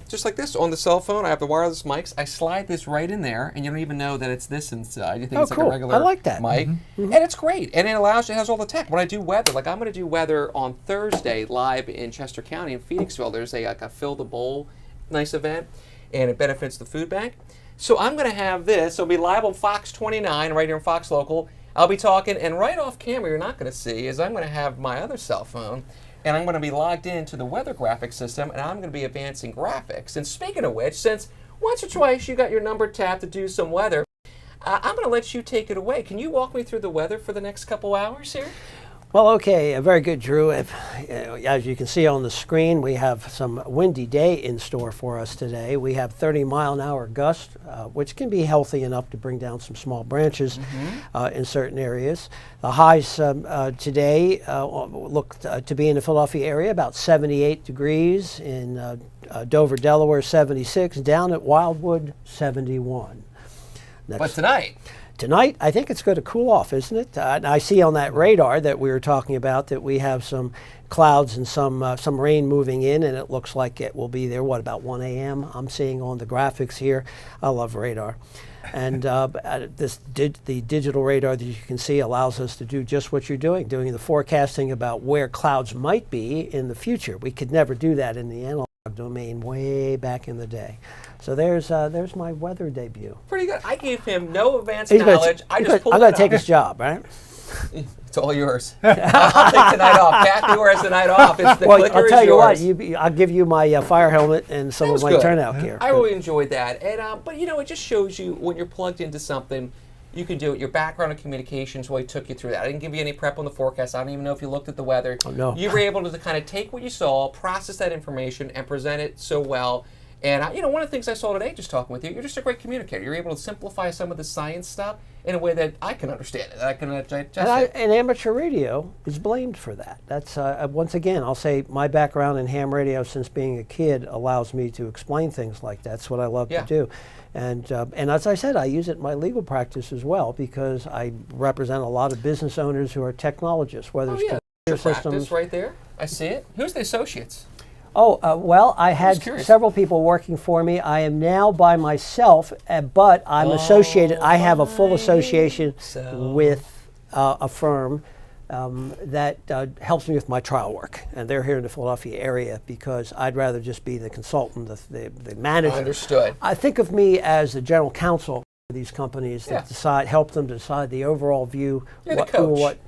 just like this on the cell phone. I have the wireless mics. I slide this right in there, and you don't even know that it's this inside. You think it's like cool. a regular I like that. mic, and it's great. And it has all the tech. When I do weather, like I'm going to do weather on Thursday live in Chester County in Phoenixville. There's a Fill the Bowl nice event, and it benefits the food bank. So I'm going to have this. It'll be live on Fox 29 right here in Fox Local. I'll be talking, and right off camera, you're not going to see, is I'm going to have my other cell phone. And I'm going to be logged into the weather graphics system, and I'm going to be advancing graphics. And speaking of which, since once or twice you got your number tapped to do some weather, I'm going to let you take it away. Can you walk me through the weather for the next couple hours here? Well, okay, very good, Drew. As you can see on the screen, we have some windy day in store for us today. We have 30-mile-an-hour gusts, which can be healthy enough to bring down some small branches in certain areas. The highs today look to be in the Philadelphia area, about 78 degrees, in Dover, Delaware, 76, down at Wildwood, 71. But tonight? Tonight, I think it's going to cool off, isn't it? I see on that radar that we were talking about that we have some clouds and some rain moving in, and it looks like it will be there, about 1 a.m. I'm seeing on the graphics here. I love radar. And the digital radar that you can see allows us to do just what you're doing the forecasting about where clouds might be in the future. We could never do that in the analog domain way back in the day. So there's my weather debut. Pretty good. I gave him no advanced knowledge. I'm going to take his job, right? It's all yours. I'll take tonight off. Kathy wears the night off. It's the clicker I'll tell is you yours. what. I'll give you my fire helmet and some of my good. turnout gear. I really enjoyed that. And but it just shows you when you're plugged into something, you can do it. Your background in communications really took you through that. I didn't give you any prep on the forecast. I don't even know if you looked at the weather. Oh, no. You were able to kind of take what you saw, process that information, and present it so well. And one of the things I saw today, just talking with you, you're just a great communicator. You're able to simplify some of the science stuff in a way that I can understand it. That I can digest it. And amateur radio is blamed for that. That's once again, I'll say my background in ham radio since being a kid allows me to explain things like that. That's what I love to do. And as I said, I use it in my legal practice as well because I represent a lot of business owners who are technologists, whether it's computer systems. Practice right there. I see it. Who's the associates? Well, I had several people working for me. I am now by myself, but I'm associated. I have a full association with a firm that helps me with my trial work. And they're here in the Philadelphia area because I'd rather just be the consultant, the manager. Understood. I think of me as the general counsel these companies Yeah. that help them decide the overall view. You're the coach.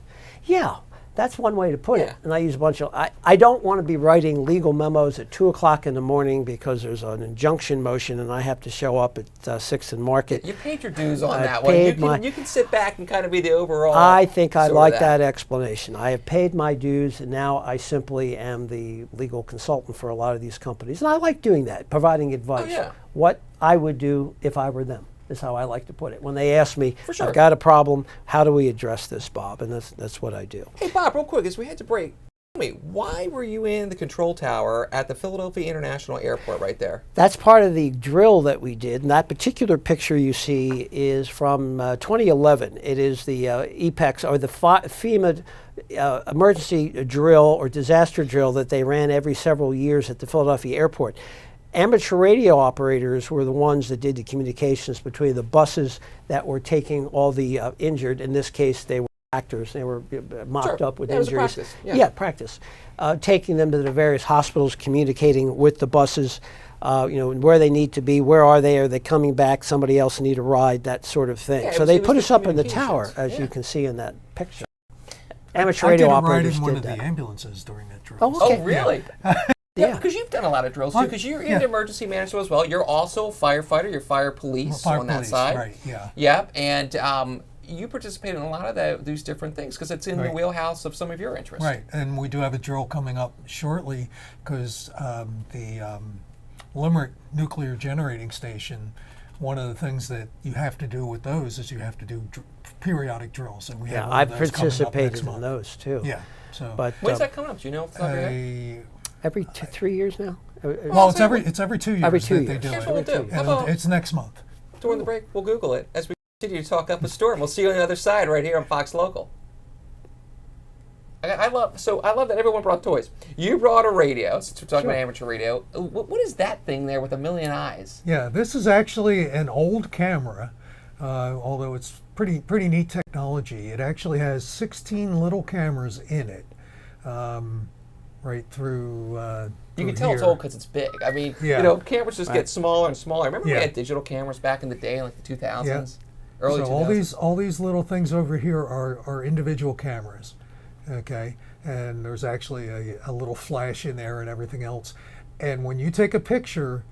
Yeah, that's one way to put Yeah. it. And I use a bunch of, I don't want to be writing legal memos at 2 o'clock in the morning because there's an injunction motion and I have to show up at 6 and market. You paid your dues on I that one. paid You can sit back and kind of be the overall. I think I sort of like that explanation. I have paid my dues, and now I simply am the legal consultant for a lot of these companies. And I like doing that, providing advice. yeah. What I would do if I were them is how I like to put it. When they ask me, For sure. I've got a problem, how do we address this, Bob? And that's what I do. Hey, Bob, real quick, as we had to break, tell me, why were you in the control tower at the Philadelphia International Airport right there? That's part of the drill that we did. And that particular picture you see is from 2011. It is the EPEX, or the FEMA emergency drill or disaster drill that they ran every several years at the Philadelphia airport. Amateur radio operators were the ones that did the communications between the buses that were taking all the injured. In this case, they were actors. They were mocked up with Yeah, it was a injuries. practice. Yeah, practice. Taking them to the various hospitals, communicating with the buses, where they need to be, where are they coming back, somebody else need a ride, that sort of thing. Yeah, So it they was put the us up in the tower, communications. as Yeah. you can see in that picture. Amateur I radio did a ride operators in one did of that. the ambulances during that drill. Oh, Oh, okay. really? Yeah. Because you've done a lot of drills too. Because you're Yeah. into emergency management as well. You're also a firefighter. You're fire police Fire on that police, side. right, yeah. Yep. And you participate in a lot of these different things because it's in the Right. wheelhouse of some of your interests. Right, and we do have a drill coming up shortly because the Limerick nuclear generating station, one of the things that you have to do with those is you have to do periodic drills. And we have Yeah, one of I've those coming up next participated in month. those too. Yeah, so But When's that coming up? Do you know off the top of your head? every 3 years now? well, it's every 2 years Every 2 that they years. do Here's it. what we'll do. How And about it's next month. during the break, we'll Google it as we continue to talk up a storm. We'll see you on the other side right here on Fox Local. I love that everyone brought toys. You brought a radio, since we're talking about amateur radio. What is that thing there with a million eyes? Yeah, this is actually an old camera, although it's pretty neat technology. It actually has 16 little cameras in it, right through. You can through tell it's here. old because it's big. I mean, Yeah. cameras just get smaller and smaller. Remember we Yeah. had digital cameras back in the day, like the 2000s, early So 2000s? all these little things over here are individual cameras, okay? And there's actually a little flash in there and everything else. And when you take a picture,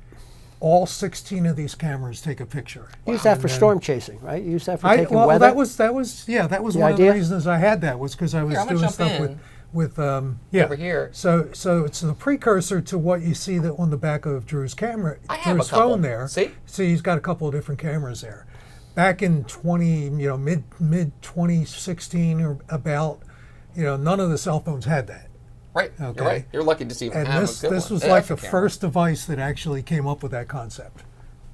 all 16 of these cameras take a picture. Use that And for then- storm chasing, right? Use that for taking well, weather. that was one idea? of the reasons I had that was because I was Here, I'm gonna doing jump stuff in with over here. So it's the precursor to what you see that on the back of Drew's camera, I have Drew's a couple. phone there. See? he's got a couple of different cameras there. Back in mid 2016 or about, none of the cell phones had that. Right. Okay. You're right. You're lucky to see And have this a good this one. was An like extra the camera. first device that actually came up with that concept.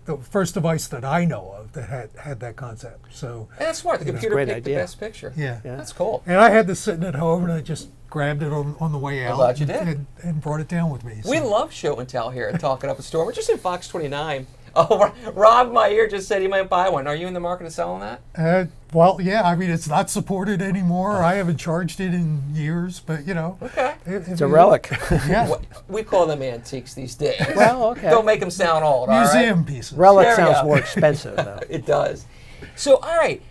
The first device that I know of that had that concept. So And that's smart. The computer great picked the idea. best picture. yeah. That's cool. And I had this sitting at home, and I just grabbed it on the way out. glad you did. And brought it down with me. We So, love show and tell here at Talking Up a Storm. We're just in Fox 29. Oh, Rob Meyer just said he might buy one. Are you in the market of selling that? well, yeah. I mean, it's not supported anymore. I haven't charged it in years, but Okay. It's a relic. Yeah. We call them antiques these days. Well, okay. Don't make them sound old, all right? Museum pieces. Relic There we sounds go. more expensive, though. It does. So, all right.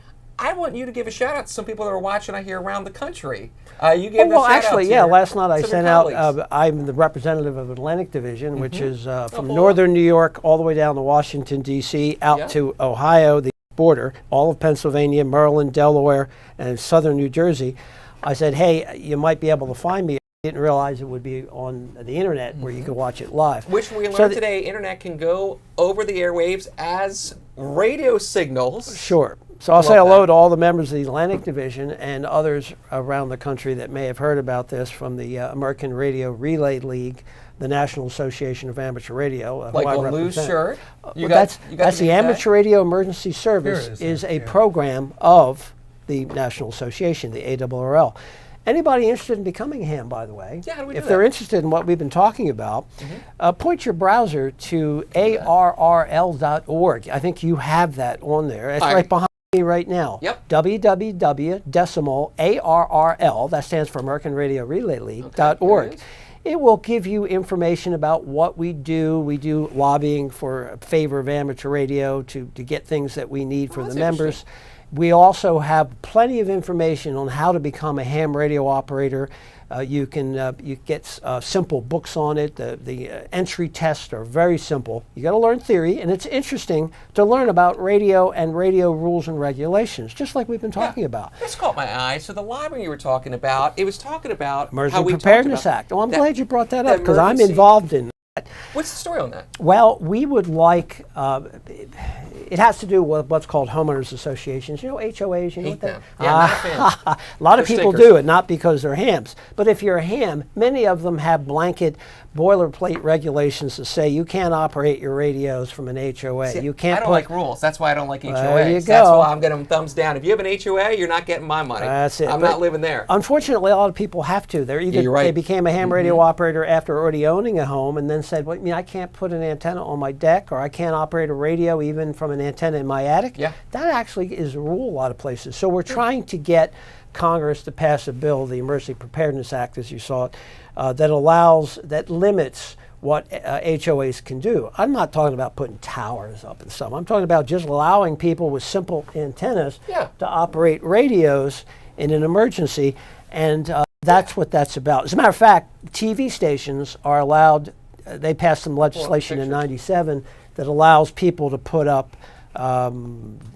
I want you to give a shout out to some people that are watching I hear around the country. You gave Well, that shout actually, out to yeah. your- Last night I some of sent your out. colleagues. I'm the representative of Atlantic Division, which is from cool. northern New York all the way down to Washington D.C. out Yeah. to Ohio, the border, all of Pennsylvania, Maryland, Delaware, and southern New Jersey. I said, hey, you might be able to find me. I didn't realize it would be on the internet where you could watch it live. Which we learned So today, internet can go over the airwaves as radio signals. Sure. So I'll say Love hello that. to all the members of the Atlantic Division and others around the country that may have heard about this from the American Radio Relay League, the National Association of Amateur Radio. Like who I a loose represent. shirt. You Well, got that's the name tag? Amateur Radio Emergency Service Here it is is, a yeah. program of the National Association, the ARRL. Anybody interested in becoming a ham, by the way, Yeah, how do we do if they're that? interested in what we've been talking about, point your browser to arrl.org. I think you have that on there. It's All right right. behind me right now. Yep. www.ARRL, that stands for American Radio Relay League.org. there it is. It will give you information about what we do. We do lobbying for a favor of amateur radio to get things that we need for the members. We also have plenty of information on how to become a ham radio operator. You get simple books on it. The entry tests are very simple. You got to learn theory, and it's interesting to learn about radio and radio rules and regulations, just like we've been talking about. This caught my eye. So the lobbying you were talking about, it was talking about Emergency Preparedness Act. Oh, I'm glad you brought that up because I'm involved in that. What's the story on that? Well, we would like, it has to do with what's called homeowners associations. You know HOAs, you know what that? Yeah, not a fan. A lot of people do it, not because they're hams. But if you're a ham, many of them have blanket boilerplate regulations that say you can't operate your radios from an HOA. See, you can't I don't like rules. That's why I don't like HOAs. There you go. That's why I'm getting them thumbs down. If you have an HOA, you're not getting my money. That's it. I'm not living there. Unfortunately, a lot of people have to. They're either you're right. They became a ham radio operator after already owning a home and then said, well, I can't put an antenna on my deck, or I can't operate a radio even from an antenna in my attic. Yeah. That actually is a rule a lot of places. So we're trying to get Congress to pass a bill, the Emergency Preparedness Act, as you saw it, that limits what HOAs can do. I'm not talking about putting towers up and stuff. I'm talking about just allowing people with simple antennas to operate radios in an emergency, and that's what that's about. As a matter of fact, TV stations are allowed, they passed some legislation in '97 that allows people to put up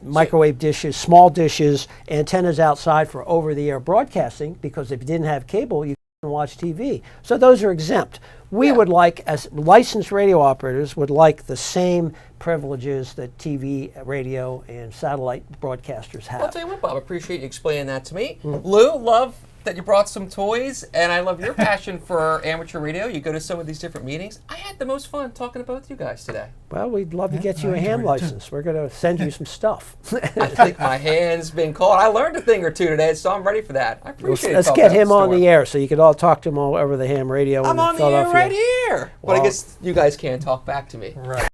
microwave dishes, small dishes, antennas outside for over-the-air broadcasting, because if you didn't have cable, you couldn't watch TV. So those are exempt. We would like, as licensed radio operators, would like the same privileges that TV, radio, and satellite broadcasters have. Well, I'll tell you what, Bob, I appreciate you explaining that to me. Lou, love that you brought some toys, and I love your passion for amateur radio. You go to some of these different meetings. I had the most fun talking to both you guys today. Well, we'd love to get you a ham license. We're going to send you some stuff. I think my hand's been caught. I learned a thing or two today, so I'm ready for that. I appreciate it. Let's get him on the air so you can all talk to him all over the ham radio. I'm on the air right here. Well, but I guess you guys can't talk back to me. Right.